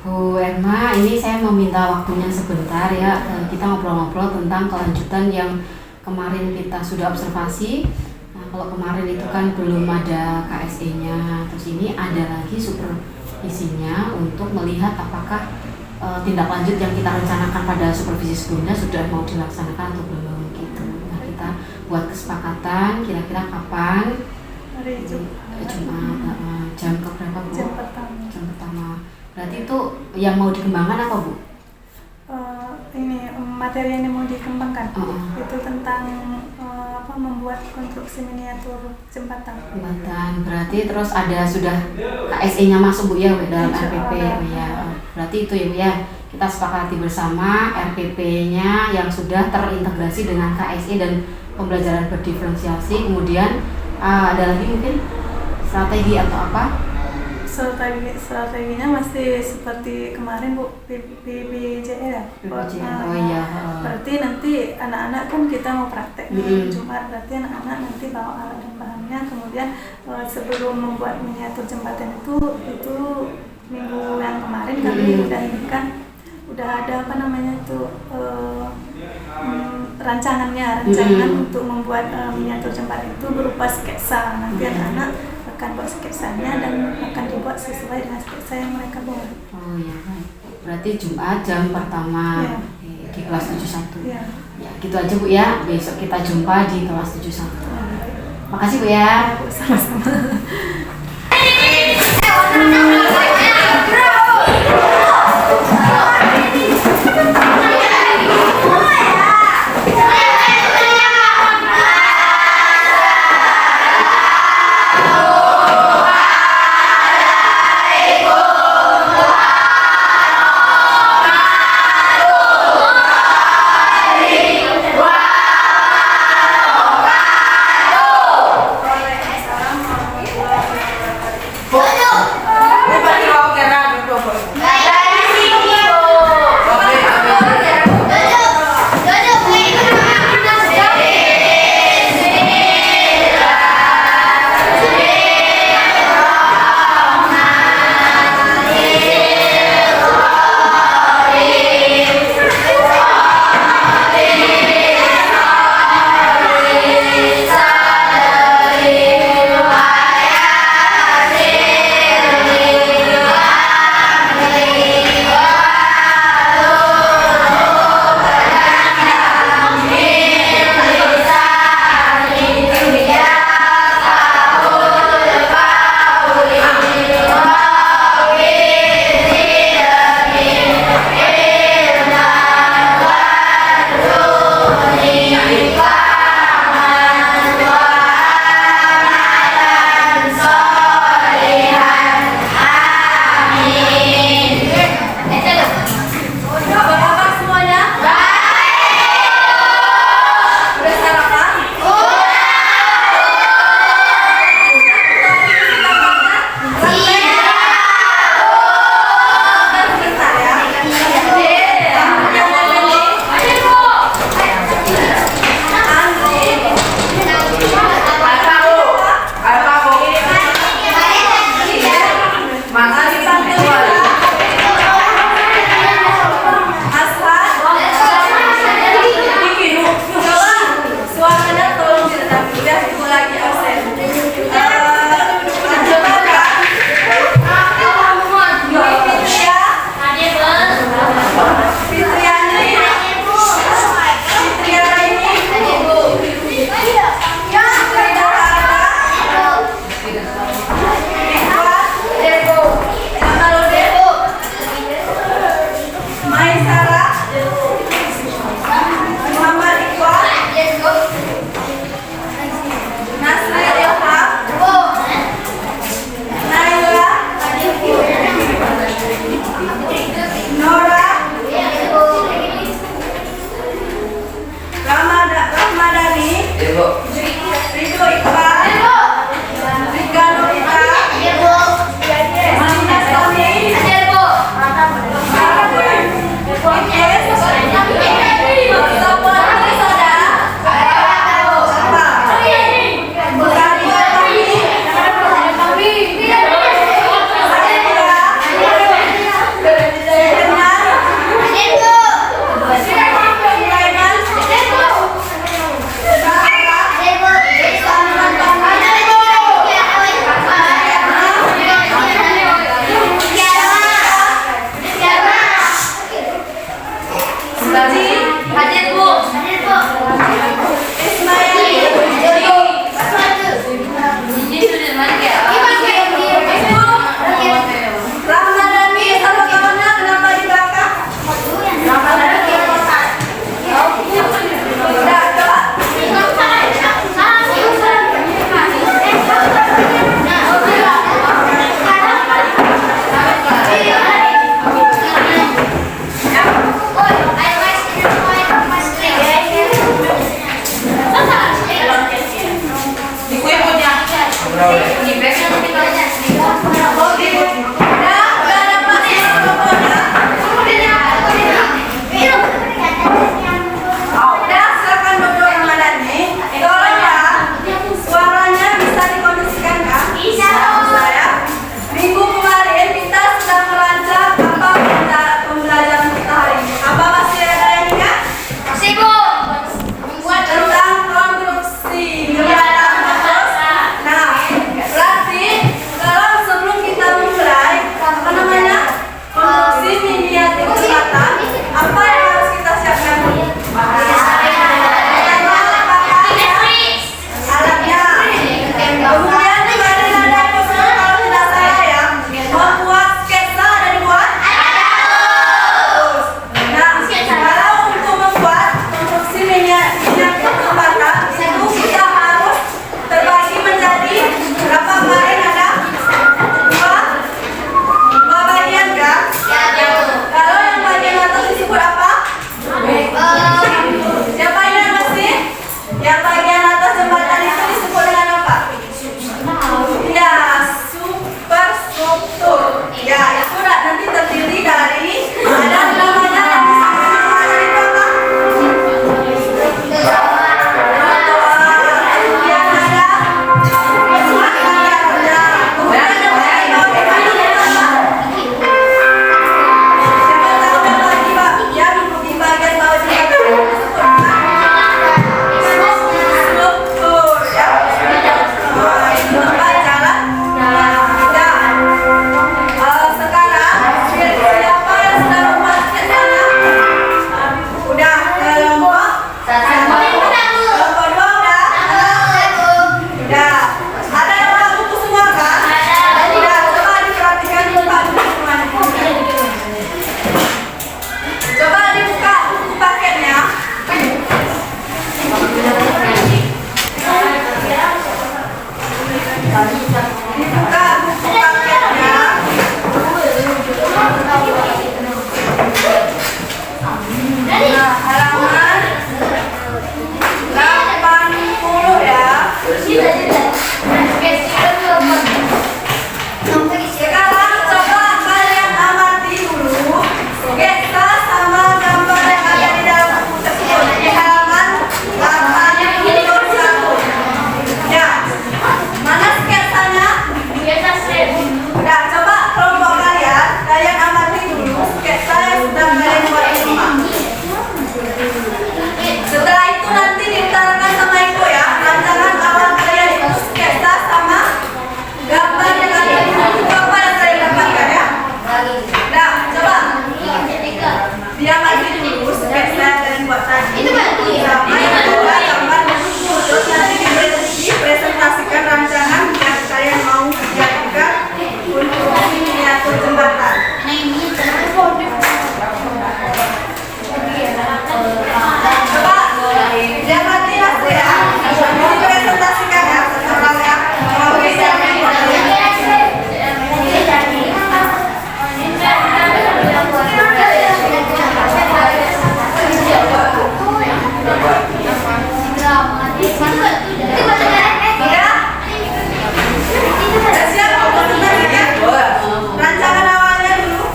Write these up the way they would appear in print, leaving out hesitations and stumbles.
Bu Erma, ini saya mau minta waktunya sebentar ya. Kita ngobrol-ngobrol tentang kelanjutan yang kemarin kita sudah observasi. Nah, kalau kemarin itu kan belum ada KSE-nya, terus ini ada lagi supervisinya untuk melihat apakah tindak lanjut yang kita rencanakan pada supervisi sebelumnya sudah mau dilaksanakan atau belum gitu. Nah, kita buat kesepakatan kira-kira kapan? Hari Jumat. Jam keberapa, Bu? Jam pertama. Jam pertama. Berarti itu yang mau dikembangkan apa, Bu? Ini materi yang mau dikembangkan Uh-uh. itu tentang membuat konstruksi miniatur jembatan. Jembatan. Berarti terus ada sudah KSE-nya masuk, Bu, ya dalam RPP. Ya. Berarti itu ya, Bu, ya. Kita sepakati bersama RPP-nya yang sudah terintegrasi dengan KSE dan pembelajaran berdiferensiasi. Kemudian ada lagi mungkin strategi atau apa? Strateginya masih seperti kemarin, Bu, BBJR ya. Oh iya. Berarti nanti anak-anak kan kita mau praktek Jumat, berarti anak-anak nanti bawa alat dan bahannya. Kemudian sebelum membuat miniatur jembatan itu minggu yang kemarin kami udah ada rancangan untuk membuat miniatur jembatan itu berupa sketsa. Nanti anak-anak akan buat sketsanya dan akan dibuat sesuai dengan sketsa yang mereka buat. Oh iya, baik. Berarti Jumat jam pertama ya. Di kelas 71. Ya. Ya, gitu aja, Bu, ya. Besok kita jumpa di kelas 71. Makasih, Bu, ya. Sama-sama. miniatur jembatan. Coba lihat nanti hasil ya. Dipresentasikan ya seorang ya. Mau bisa rancangan awalnya dulu.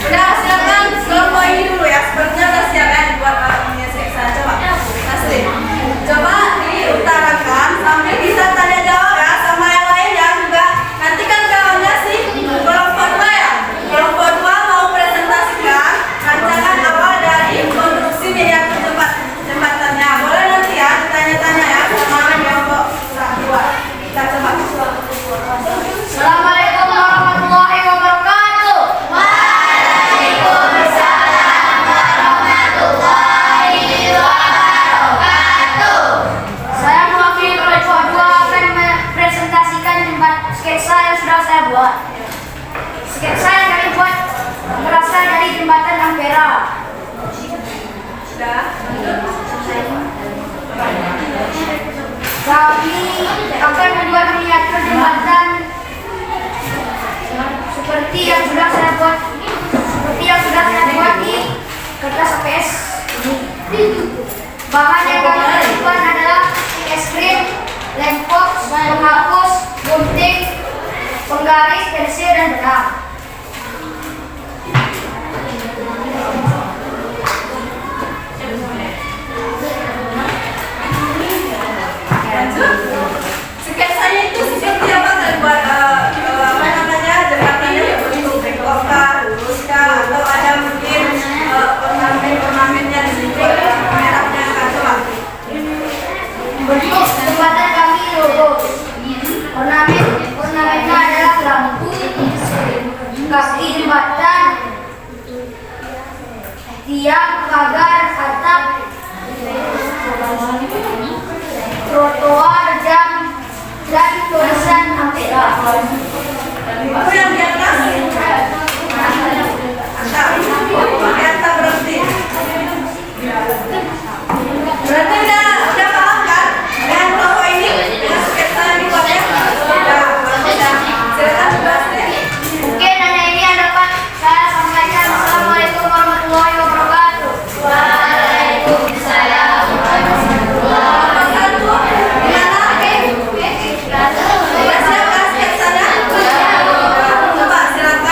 Udah silakan kelompok ini dulu ya. Sepertinya udah siap ya dibuat punya seksa. Coba Nasri, coba diutarakan sambil bisa tanya jawab ya sama yang lain ya juga. Nanti kan kawannya sih kelompok 2 ya. Kelompok 2 mau presentasikan rancangan awal dari konstruksi miniatur jembatannya. Boleh nanti ya ditanya-tanya ya sama kelompok 2. Kita coba. Assalamualaikum warahmatullahi wabarakatuh. Waalaikumsalam warahmatullahi wabarakatuh. Saya mewakili kelompok 2 akan mempresentasikan sketsa yang sudah saya buat. Sketsa yang kami buat berasal dari jembatan Ampera. Sudah. Kami akan membuat miniatur jembatan seperti yang sudah saya buat di kertas APS. Bahan yang kami buat adalah es krim, lem box, penghapus, gunting, penggaris, pensil, dan benang. Lanjut. Sketsanya itu seperti apa kan buat apa namanya jembatannya berbentuk bengkokah, luruskah, atau ada mungkin ornamen-ornamennya di situ merahnya kan coba. Bentuk jembatan kami lurus. Ornamennya adalah lampu, kaki jembatan, tiang, pagar, atap, trotoar, jam, dan tulisan Ampera. Itu yang di atas. Atap berhenti. Berarti udah paham kan dengan kelompok ini dengan sketsa yang dibuatnya? Udah. Silakan dibahas ya. Mungkin hanya ini yang dapat saya sampaikan. Assalamualaikum warahmatullahi wabarakatuh. Waalaikumsalam warahmatullahi wabarakatuh. Udah siap kan sketsanya? Coba silakan.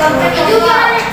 Itu gimana?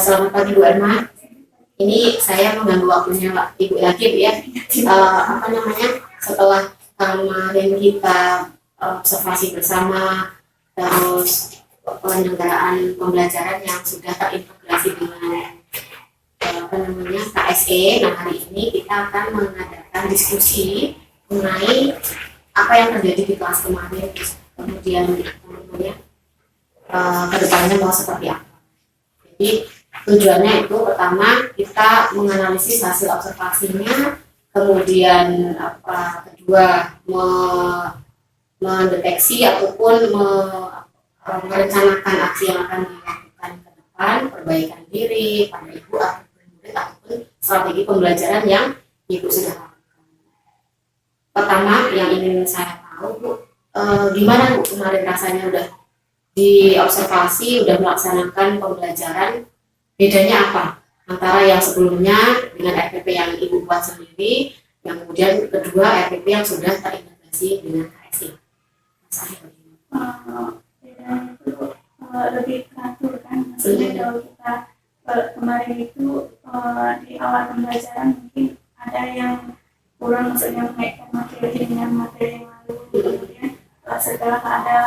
selamat pagi Bu Erma. Ini saya mengganggu waktunya Ibu lagi Bu ya. Setelah kemarin kita observasi bersama, terus penyelenggaraan pembelajaran yang sudah terintegrasi dengan KSE. Nah, hari ini kita akan mengadakan diskusi mengenai apa yang terjadi di kelas kemarin, kemudian kedepannya mau seperti apa. Jadi tujuannya itu pertama kita menganalisis hasil observasinya, kemudian kedua mendeteksi ataupun merencanakan aksi yang akan dilakukan ke depan, perbaikan diri pada ibu ataupun murid ataupun strategi pembelajaran yang ibu sudah lakukan. Pertama yang ingin saya tahu Bu, gimana Bu kemarin rasanya udah diobservasi, udah melaksanakan pembelajaran, bedanya apa antara yang sebelumnya dengan RPP yang ibu buat sendiri, yang kemudian kedua RPP yang sudah terintegrasi dengan KSE? Bedanya itu lebih teratur kan, maksudnya kalau kita kemarin itu di awal pembelajaran mungkin ada yang kurang, maksudnya mengaitkan materi dengan materi yang lalu, kemudian setelah ada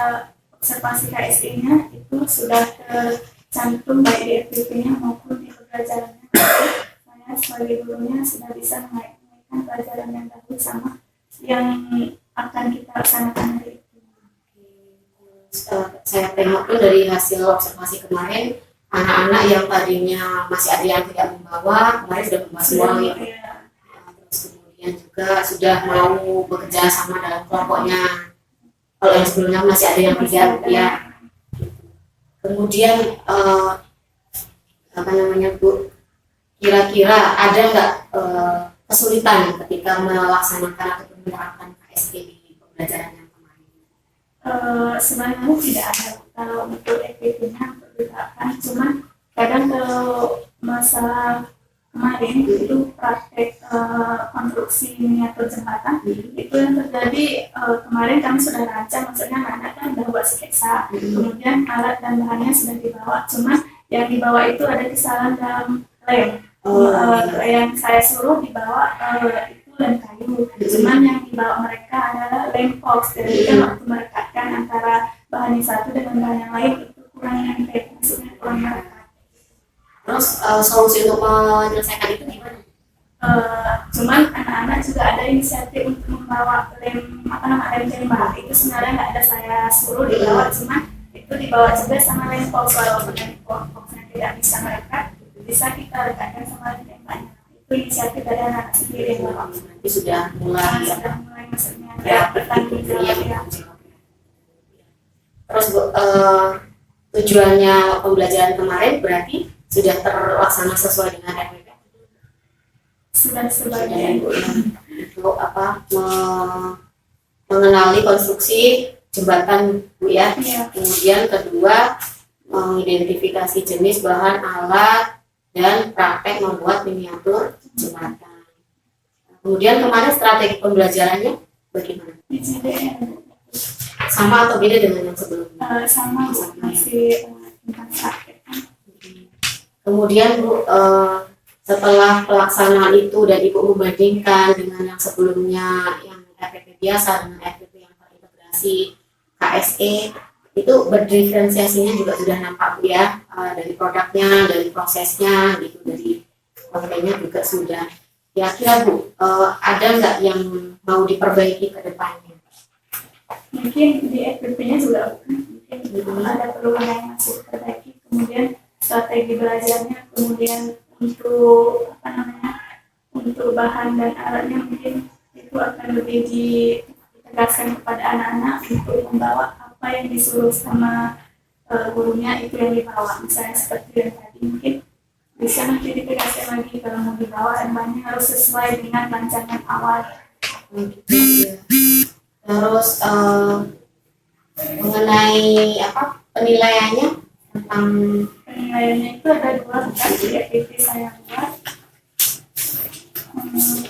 observasi KSE-nya itu sudah tercantum baik di FPP-nya maupun di pembelajarannya. Saya sebagai gurunya sudah bisa mengaitkan pelajaran yang dahulu sama yang akan kita laksanakan hari itu. Saya tengok tuh dari hasil observasi kemarin, anak-anak yang tadinya masih ada yang tidak membawa, kemarin sudah membawa semua ya. Terus kemudian juga sudah mau bekerja sama dalam kelompoknya. Kalau yang sebelumnya masih ada yang tidak ya. Kemudian Bu, kira-kira ada nggak kesulitan ketika melaksanakan atau menerapkan KSE di pembelajaran yang kemarin? Sebenarnya tidak ada kalau untuk FPP-nya diterapkan, cuman kadang kalau masalah kemarin itu praktek konstruksi miniatur jembatan itu yang terjadi. Kemarin kami sudah rancang, maksudnya anak kan sudah buat sketsa, kemudian alat dan bahannya sudah dibawa, cuman yang dibawa itu ada kesalahan dalam lem. Yang saya suruh dibawa itu lem kayu, cuman yang dibawa mereka adalah lem box. Jadi waktu merekatkan antara bahan yang satu dengan bahan yang lain itu kurang nyampe, maksudnya kurang merekat. Terus solusi untuk menyelesaikan itu gimana? Cuman anak-anak juga ada inisiatif untuk membawa lem tembak. Itu sebenarnya nggak ada saya suruh dibawa, cuman itu dibawa juga sama lem box. Walaupun lem boxnya tidak bisa merekat, bisa kita rekatkan sama lem tembaknya. Itu inisiatif dari anak sendiri yang bawa. Nanti sudah mulai maksudnya ya bertanggung jawab ya. Terus Bu, tujuannya pembelajaran kemarin berarti sudah terlaksana sesuai dengan RPP? Sudah sebagian Bu. Itu mengenali konstruksi jembatan Bu ya. Kemudian kedua mengidentifikasi jenis bahan alat dan praktek membuat miniatur jembatan. Kemudian kemarin strategi pembelajarannya bagaimana? Sama atau beda dengan yang sebelumnya? Sama masih tentang praktek. Kemudian Bu, setelah pelaksanaan itu dan Ibu membandingkan dengan yang sebelumnya, yang RPP biasa dengan RPP yang terintegrasi KSE, itu berdiferensiasinya juga sudah nampak Bu ya, dari produknya, dari prosesnya, gitu, dari kontennya juga sudah. Kira-kira Bu, ada nggak yang mau diperbaiki ke depannya? Mungkin di FPP-nya juga mungkin ada perlu yang masih diperbaiki. Kemudian strategi belajarnya, kemudian untuk untuk bahan dan alatnya mungkin itu akan lebih ditegaskan kepada anak-anak untuk membawa apa yang disuruh sama gurunya, itu yang dibawa. Misalnya seperti yang tadi, mungkin bisa nanti ditegaskan lagi kalau mau dibawa dan bahannya harus sesuai dengan rancangan awal. Terus mengenai penilaiannya tentang penilaiannya itu ada dua kan di FPP saya buat.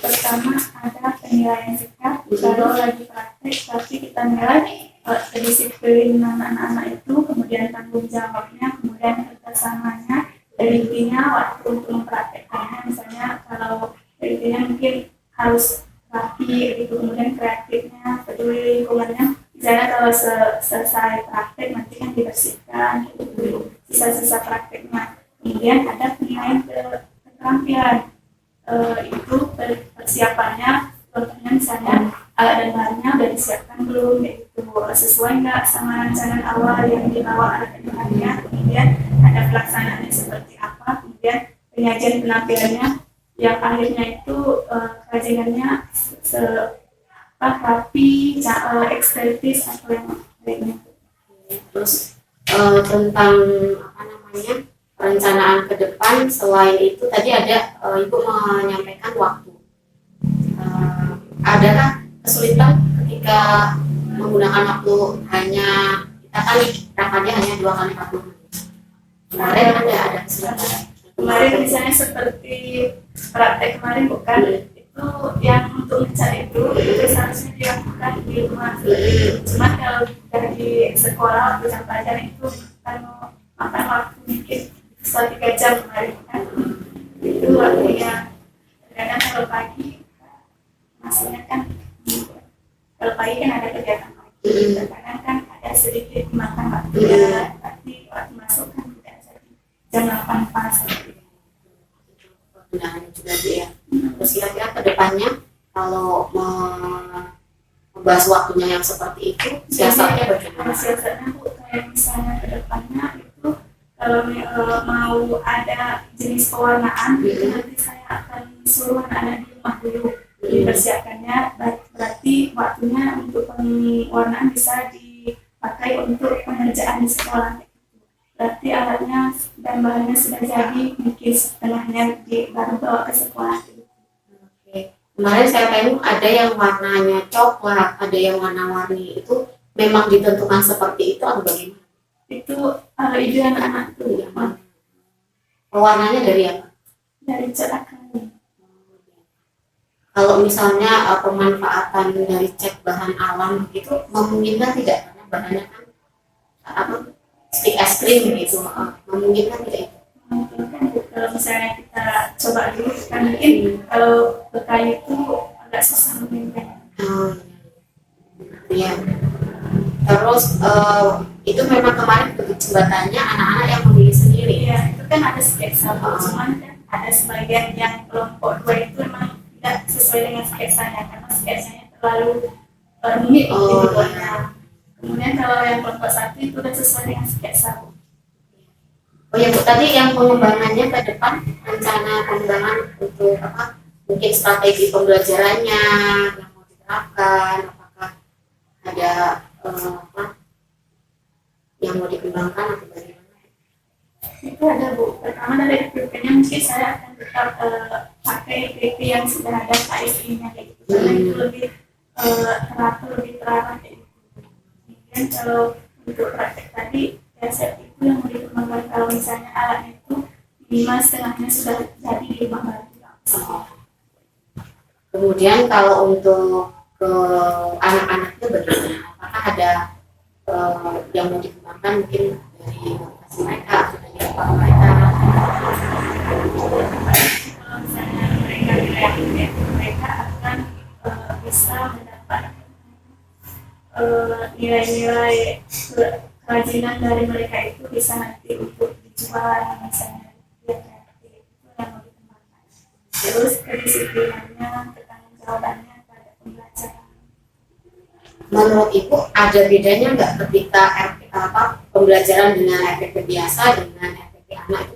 Pertama ada penilaian sikap, kalau lagi praktek tapi kita nilai kedisiplinan anak-anak itu, kemudian tanggung jawabnya, kemudian kerjasamanya, dan intinya waktu untuk mempraktekkannya, misalnya kalau dari intinya mungkin harus rapi gitu, kemudian kreatifnya, peduli lingkungannya. Misalnya kalau selesai praktek nanti kan dibersihkan gitu, sisa-sisa prakteknya. Kemudian ada penilaian keterampilan, itu persiapannya, contohnya misalnya alat dan bahannya udah disiapkan belum, gitu, sesuai nggak sama rancangan awal yang dibawa alat dan bahannya, kemudian ada pelaksanaannya seperti apa, kemudian penyajian penampilannya yang akhirnya itu kerajinannya rapi, estetis atau yang lainnya. Terus tentang apa namanya perencanaan ke depan, selain itu tadi ada Ibu menyampaikan waktu. Adakah kesulitan ketika menggunakan waktu hanya kita kan rakanya hanya 2 kali 40 menit? Kemarin ada kesulitan. Kemarin misalnya seperti praktek kemarin bukan, itu yang untuk mencari itu seharusnya dilakukan di rumah. Cuma kalau dari sekolah atau jam pelajaran itu kan makan waktu mungkin setelah 3 jam kemarin kan, itu waktunya. Kadang kalau pagi maksudnya kan kalau pagi kan ada kegiatan pagi, kadang kan ada sedikit makan waktu ya, tapi waktu masuk kan tidak jadi jam 8 pas. Penggunaannya juga ya. Terus kira-kira ke depannya kalau membahas waktunya yang seperti itu, siasatnya bagaimana? Siasatnya Bu, kayak misalnya ke depannya itu kalau mau ada jenis pewarnaan, itu nanti saya akan suruh anak-anak di rumah dulu dipersiapkannya, berarti waktunya untuk pewarnaan bisa dipakai untuk pengerjaan di sekolah. Berarti alatnya dan bahannya sudah jadi, mungkin setengahnya baru bawa ke sekolah. Oke. Kemarin saya tahu ada yang warnanya coklat, ada yang warna-warni, itu memang ditentukan seperti itu atau bagaimana? Itu ide anak-anak itu ya, warnanya dari apa? dari cat akrilik. Kalau misalnya pemanfaatan dari cat bahan alam itu memungkinkan tidak? Karena bahannya kan apa? Stick es krim gitu, memungkinkan tidak itu? Memungkinkan kalau misalnya kita coba dulu, kan mungkin kalau ke kayu itu agak susah memungkinkan. Iya. Terus itu memang kemarin bentuk jembatannya anak-anak yang memilih sendiri. Iya, itu kan ada sketsa, cuman kan ada sebagian yang kelompok 2 itu memang tidak sesuai dengan sketsanya, karena sketsanya terlalu rumit dibuatnya. Kemudian kalau yang kelompok 1 itu sudah sesuai dengan sketsa. Oh ya Bu, tadi yang pengembangannya ke depan, rencana pengembangan untuk apa? Mungkin strategi pembelajarannya yang mau diterapkan, apakah ada apa yang mau dikembangkan atau bagaimana? Itu ada Bu. Pertama dari PP-nya mungkin saya akan tetap pakai PP yang sudah ada KII-nya kayak gitu, karena itu lebih teratur, lebih terarah kayak gitu. Kemudian kalau untuk praktek tadi, konsep itu yang mau dikembangkan, kalau misalnya alatnya itu minimal setengahnya sudah jadi di rumah baru. Kemudian kalau untuk ke anak-anaknya bagaimana? Apakah ada yang mau dikembangkan mungkin dari motivasi mereka atau dari apa mereka? Kalau misalnya mereka kreatif, mereka akan bisa mendapat nilai-nilai kerajinan dari mereka itu bisa nanti untuk dijual, misalnya dia kreatif, itu yang mau dikembangkan. Terus kedisiplinannya, pertanggungjawabannya pada pembelajaran. Menurut Ibu ada bedanya nggak ketika pembelajaran dengan RPP biasa dengan RPP anak itu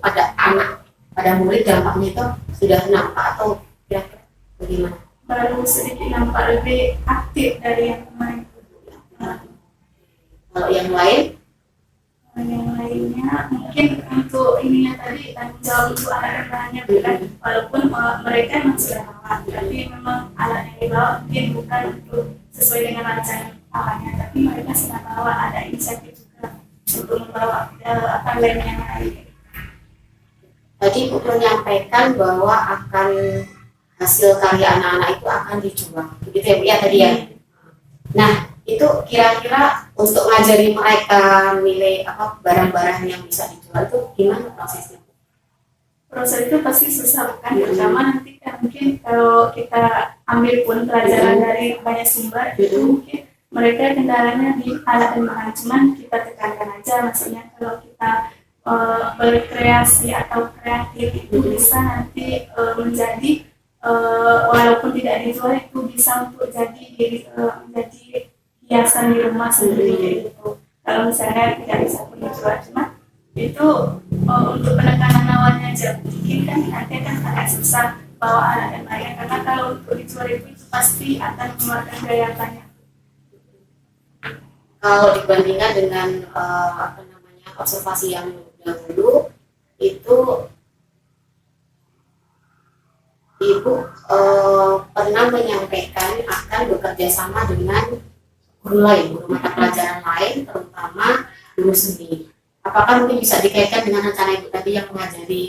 pada murid dampaknya itu sudah nampak atau kira-kira bagaimana? Baru sedikit nampak lebih aktif dari yang kemarin. Kalau yang lain? Yang lainnya mungkin untuk ininya tadi tanggung jawab untuk alat dan bahannya bukan, walaupun mereka memang sudah lama, tapi memang alat yang dibawa mungkin bukan untuk sesuai dengan rancangan awalnya, tapi mereka sudah bawa, ada inisiatif juga untuk membawa lem yang lain. Tadi Ibu menyampaikan bahwa akan hasil karya anak-anak itu akan dijual, begitu ya Bu ya tadi ya. Nah itu kira-kira untuk ngajari mereka milih apa barang-barang yang bisa dijual itu gimana prosesnya? proses itu pasti susah kan. Pertama nanti kan mungkin kalau kita ambil pun pelajaran dari banyak sumber itu mungkin mereka kendalanya di alat dan bahan, cuman kita tekankan aja, maksudnya kalau kita berkreasi atau kreatif itu bisa nanti menjadi walaupun tidak dijual itu bisa untuk menjadi hiasan di rumah sendiri gitu. Kalau misalnya tidak bisa pun dijual, cuma itu untuk penekanan awalnya aja mungkin kan nanti akan agak susah bawa alat dan lain, karena kalau untuk dijual itu pasti akan mengeluarkan biaya banyak. Kalau dibandingkan dengan observasi yang dahulu itu Ibu pernah menyampaikan akan bekerja sama dengan guru lain, guru mata pelajaran lain, terutama guru seni. Apakah mungkin bisa dikaitkan dengan rencana Ibu tadi yang mengajari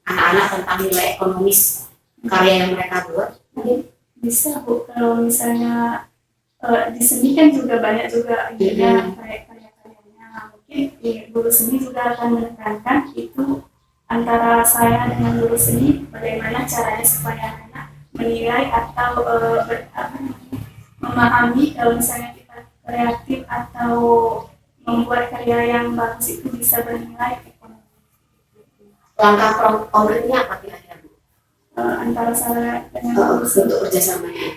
anak-anak tentang nilai ekonomis karya yang mereka buat? Bisa Bu, kalau misalnya di seni kan juga banyak juga karya-karyanya. Mungkin guru seni juga akan menekankan itu antara saya dengan guru seni, bagaimana caranya supaya anak menilai atau memahami kalau misalnya kita kreatif atau membuat karya yang bagus itu bisa bernilai ekonomi. Langkah konkretnya apa kira-kira Bu? Antara saya dengan guru seni Untuk kerjasamanya?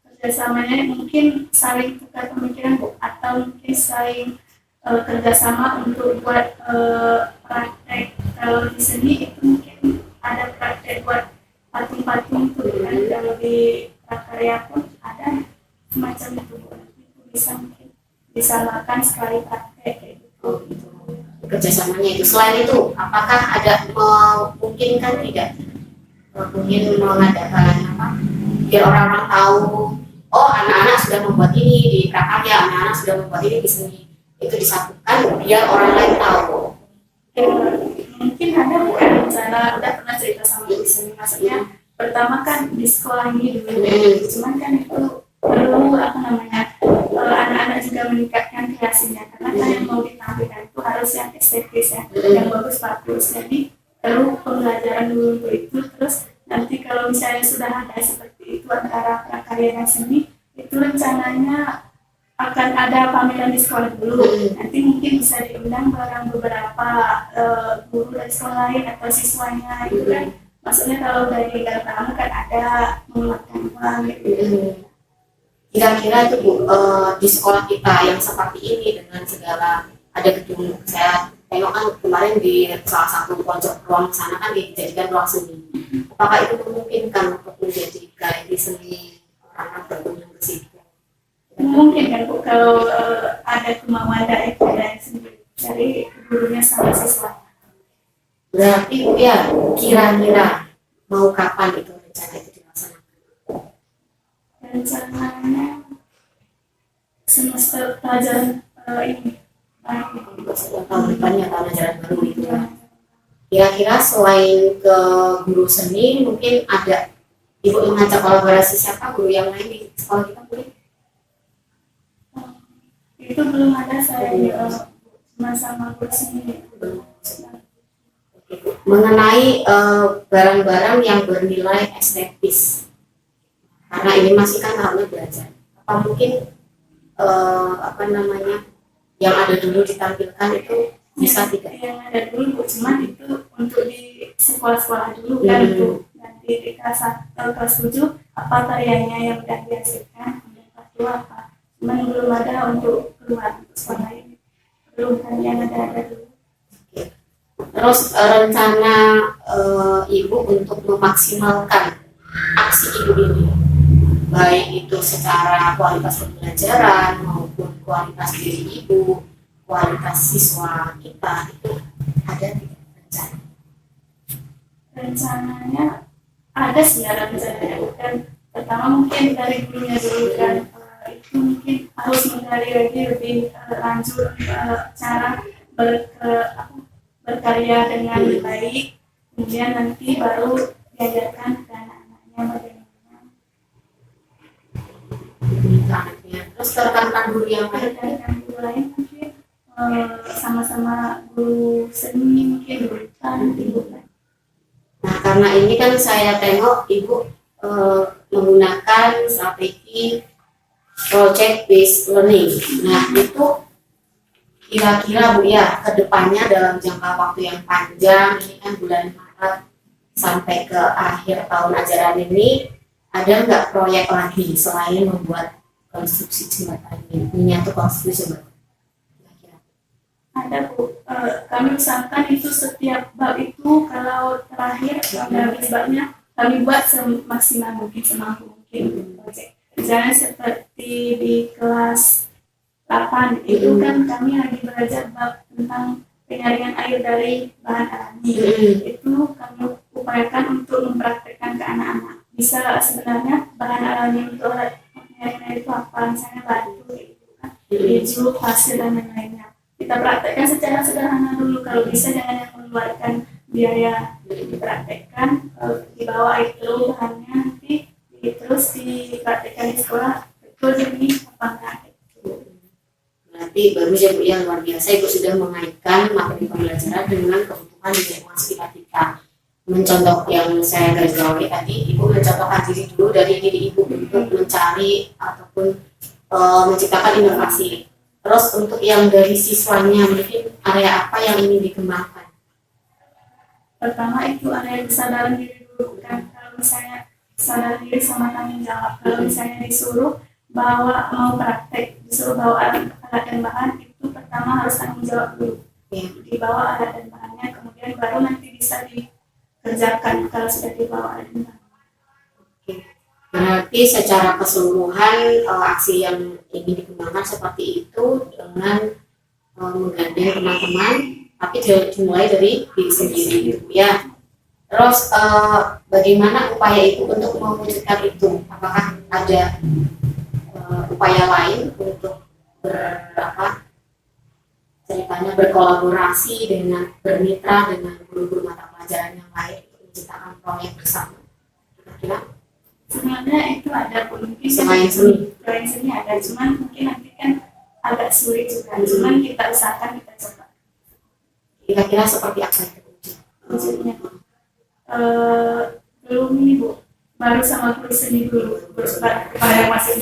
Kerjasamanya mungkin saling tukar pemikiran Bu, atau mungkin saling kerjasama untuk buat praktek. Kalau di seni itu mungkin ada praktek buat patung-patung tuh kan, kalau di prakarya pun ada semacam itu Bu. Itu bisa mungkin disamakan sekali praktek kayak gitu. Kerjasamanya itu. Selain itu, apakah ada memungkinkan tidak mungkin mengadakan biar orang-orang tahu, oh anak-anak sudah membuat ini di prakarya, anak-anak sudah membuat ini di seni, itu disatukan biar orang lain tahu. Mungkin ada Bu rencana, udah pernah cerita sama di sini, maksudnya pertama kan di sekolah ini dulu, cuman kan itu perlu anak-anak juga meningkatkan kreasinya, karena kan yang mau ditampilkan itu harus yang estetis ya, yang bagus-bagus. Jadi perlu pembelajaran dulu untuk itu, terus nanti kalau misalnya sudah ada seperti itu antara prakarya dan seni, itu rencananya akan ada pameran di sekolah dulu. Nanti mungkin bisa diundang beberapa guru dari sekolah lain atau siswanya itu kan. Maksudnya kalau dari tamu kan ada mengeluarkan uang gitu. Kira-kira itu Bu, di sekolah kita yang seperti ini dengan segala ada gedung, saya tengok kan kemarin di salah satu pojok ruang sana kan dijadikan ruang seni. Apakah itu memungkinkan untuk menjadi galeri seni orang berkunjung ke situ? Mungkin kan Bu, kalau ada kemauan dari sendiri dari gurunya sama siswa. Berarti ya kira-kira mau kapan itu rencana itu dilaksanakan? Rencananya semester pelajaran ini tahun depannya, tahun ajaran baru itu ya. Kira-kira selain ke guru seni mungkin ada Ibu mengajak kolaborasi siapa guru yang lain di sekolah kita boleh? itu belum ada, saya cuma sama guru seni. Mengenai barang-barang yang bernilai estetis, karena ini masih kan tahapnya belajar, apa mungkin yang ada dulu ditampilkan itu bisa tidak? Yang ada dulu cuma itu untuk di sekolah-sekolah dulu kan, untuk nanti di kelas 7 apa karyanya yang sudah dihasilkan, kemudian kelas 2 apa, cuman belum ada untuk keluar untuk sekolah ini, belum kan yang ada dulu. Terus rencana Ibu untuk memaksimalkan aksi Ibu ini, baik itu secara kualitas pembelajaran maupun kualitas diri Ibu, kualitas siswa kita, itu ada tidak rencana? Rencananya ada sih rencananya, kan pertama mungkin dari gurunya dulu kan, itu mungkin harus menggali lagi lebih lanjut cara berkarya dengan baik, kemudian nanti baru diajarkan ke anak-anaknya bagaimana. Terus ke rekan-rekan guru yang lain? Rekan-rekan guru lain mungkin sama-sama guru seni, mungkin guru tani selama ini kan saya tengok Ibu menggunakan strategi project based learning. Nah, itu kira-kira Bu ya, kedepannya dalam jangka waktu yang panjang, ini kan bulan Maret sampai ke akhir tahun ajaran ini, ada nggak proyek lagi selain membuat konstruksi jembatan ini, miniatur konstruksi jembatan? Kira-kira. Ada Bu, kami usahakan itu setiap bab itu kalau terakhir habis babnya kami buat semaksimal mungkin, semampu mungkin proyek. Misalnya seperti di kelas 8 itu kan kami lagi belajar bab tentang penyaringan air dari bahan alami. Itu kami upayakan untuk mempraktekkan ke anak-anak. Bisa sebenarnya bahan alami untuk penyaringan air itu apa? Misalnya batu, gitu kan, hijau, pasir dan lain-lainnya. Kita praktekkan secara sederhana dulu. Kalau bisa jangan yang mengeluarkan biaya dipraktekkan, dibawa itu bahannya nanti terus dipraktekkan di sekolah, betul jadi apa enggak. Berarti bagus ya Bu yang luar biasa, Ibu sudah mengaitkan materi pembelajaran dengan kebutuhan di lingkungan sekitar kita. Mencontoh yang saya garis bawahi tadi, Ibu mencontohkan diri dulu dari diri Ibu untuk mencari ataupun menciptakan inovasi. Terus untuk yang dari siswanya, mungkin area apa yang ingin dikembangkan? Pertama itu area kesadaran diri dulu kan. Kalau misalnya sadar diri sama tanggung jawab, kalau misalnya disuruh bawa mau praktek, disuruh bawa alat dan bahan, itu pertama harus tanggung jawab dulu. Dibawa alat dan bahannya, kemudian baru nanti bisa dikerjakan kalau sudah dibawa alat dan bahan. Berarti secara keseluruhan aksi yang ingin dikembangkan seperti itu dengan menggandeng teman-teman, tapi dimulai dari diri sendiri gitu ya. Terus bagaimana upaya itu untuk mewujudkan itu? Apakah ada upaya lain untuk ceritanya berkolaborasi dengan bermitra dengan guru-guru mata pelajaran yang lain untuk menciptakan proyek bersama? Kira-kira? Sebenarnya itu ada pun mungkin selain seni ada, cuman mungkin nanti kan agak sulit juga. Cuman kita usahakan, kita coba. Kira-kira seperti apa itu? Maksudnya belum ini Bu, baru sama guru seni dulu, kepada yang masih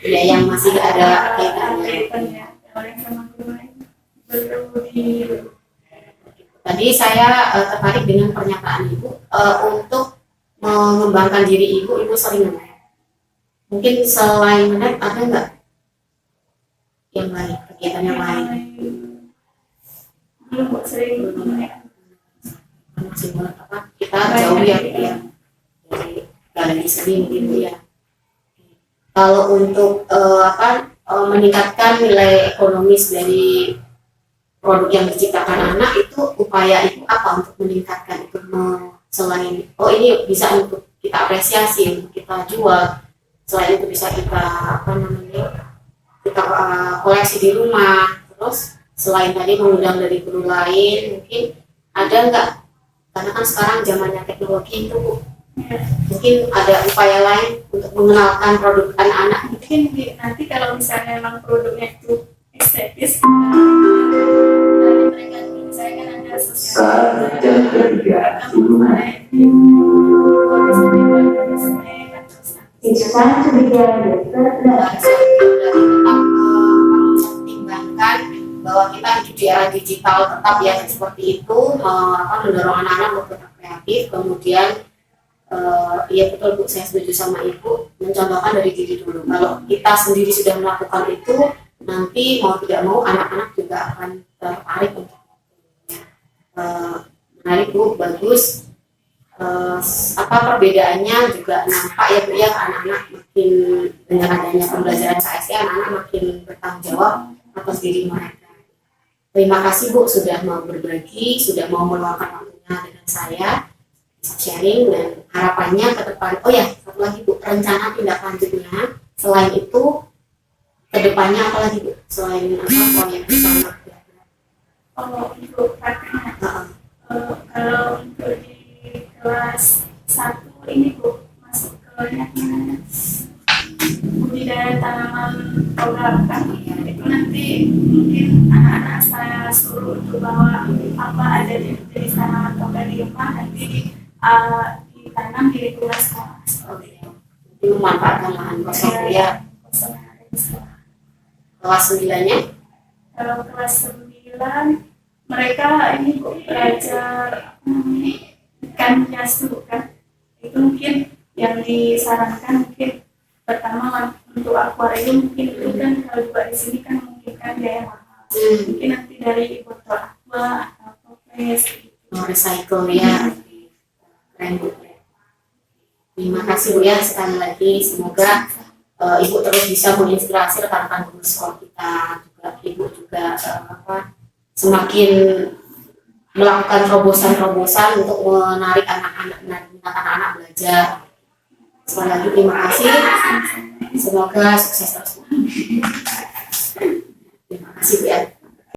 ya, yang masih ada kaitannya. Kalau yang sama guru lain belum di. Tadi saya tertarik dengan pernyataan Ibu untuk mengembangkan diri Ibu sering menet. Mungkin selain menet ada nggak yang lain, kegiatan yang lain? Belum Bu, sering menet. Masih kita jauh ya dari galeri seni mungkin ya. Kalau untuk meningkatkan nilai ekonomis dari produk yang diciptakan anak, itu upaya Ibu apa untuk meningkatkan itu? Selain ini bisa untuk kita apresiasi, untuk kita jual, selain itu bisa kita kita koleksi di rumah. Terus selain tadi mengundang dari guru lain, mungkin ada nggak, karena kan sekarang zamannya teknologi itu Bu, mungkin ada upaya lain untuk mengenalkan produk anak-anak? Mungkin nanti kalau misalnya memang produknya itu estetis, mereka saya kan ada saat jam kerja di rumah. It's time to begin the third lesson. Mempertimbangkan bahwa kita hidup di era digital tetap ya seperti itu, mendorong anak-anak untuk tetap kreatif. Kemudian ya betul Bu, saya setuju sama Ibu, mencontohkan dari diri dulu. Kalau kita sendiri sudah melakukan itu, nanti mau tidak mau anak-anak juga akan tertarik untuk menarik Bu, bagus. Perbedaannya juga nampak ya Bu ya, anak-anak makin dengan adanya pembelajaran KSE, anak-anak makin bertanggung jawab atas diri mereka. Terima kasih Bu sudah mau berbagi, sudah mau meluangkan waktunya dengan saya, sharing, dan harapannya ke depan. Oh ya, satu lagi Bu, rencana tindak lanjutnya selain itu ke depannya apa lagi Bu, selain proyek bersama? Kalau untuk prakteknya, kalau untuk di kelas 1 ini Bu, masuk ke budidaya tanaman penggerakkan, itu nanti mungkin anak-anak saya suruh untuk bawa apa aja jenis tanaman toga di rumah, nanti ditanam di lingkungan sekolah. Oke. Jadi memanfaatkan lahan kosong Bu ya. Kosong yang ada di sekolah. Kelas 9-nya? Kalau kelas 9 mereka ini kok belajar ikan hias dulu kan. Itu mungkin yang disarankan mungkin pertama untuk akuarium mungkin itu kan kalau buat di sini kan mungkin kan biaya mahal. Mungkin nanti dari botol aqua atau toples gitu. Recycle ya. Keren Bu. Terima kasih Bu ya sekali lagi. Semoga Ibu terus bisa menginspirasi rekan-rekan guru sekolah kita juga. Ibu juga semakin melakukan terobosan-terobosan untuk menarik anak-anak belajar. Sekali lagi terima kasih. Semoga sukses terus.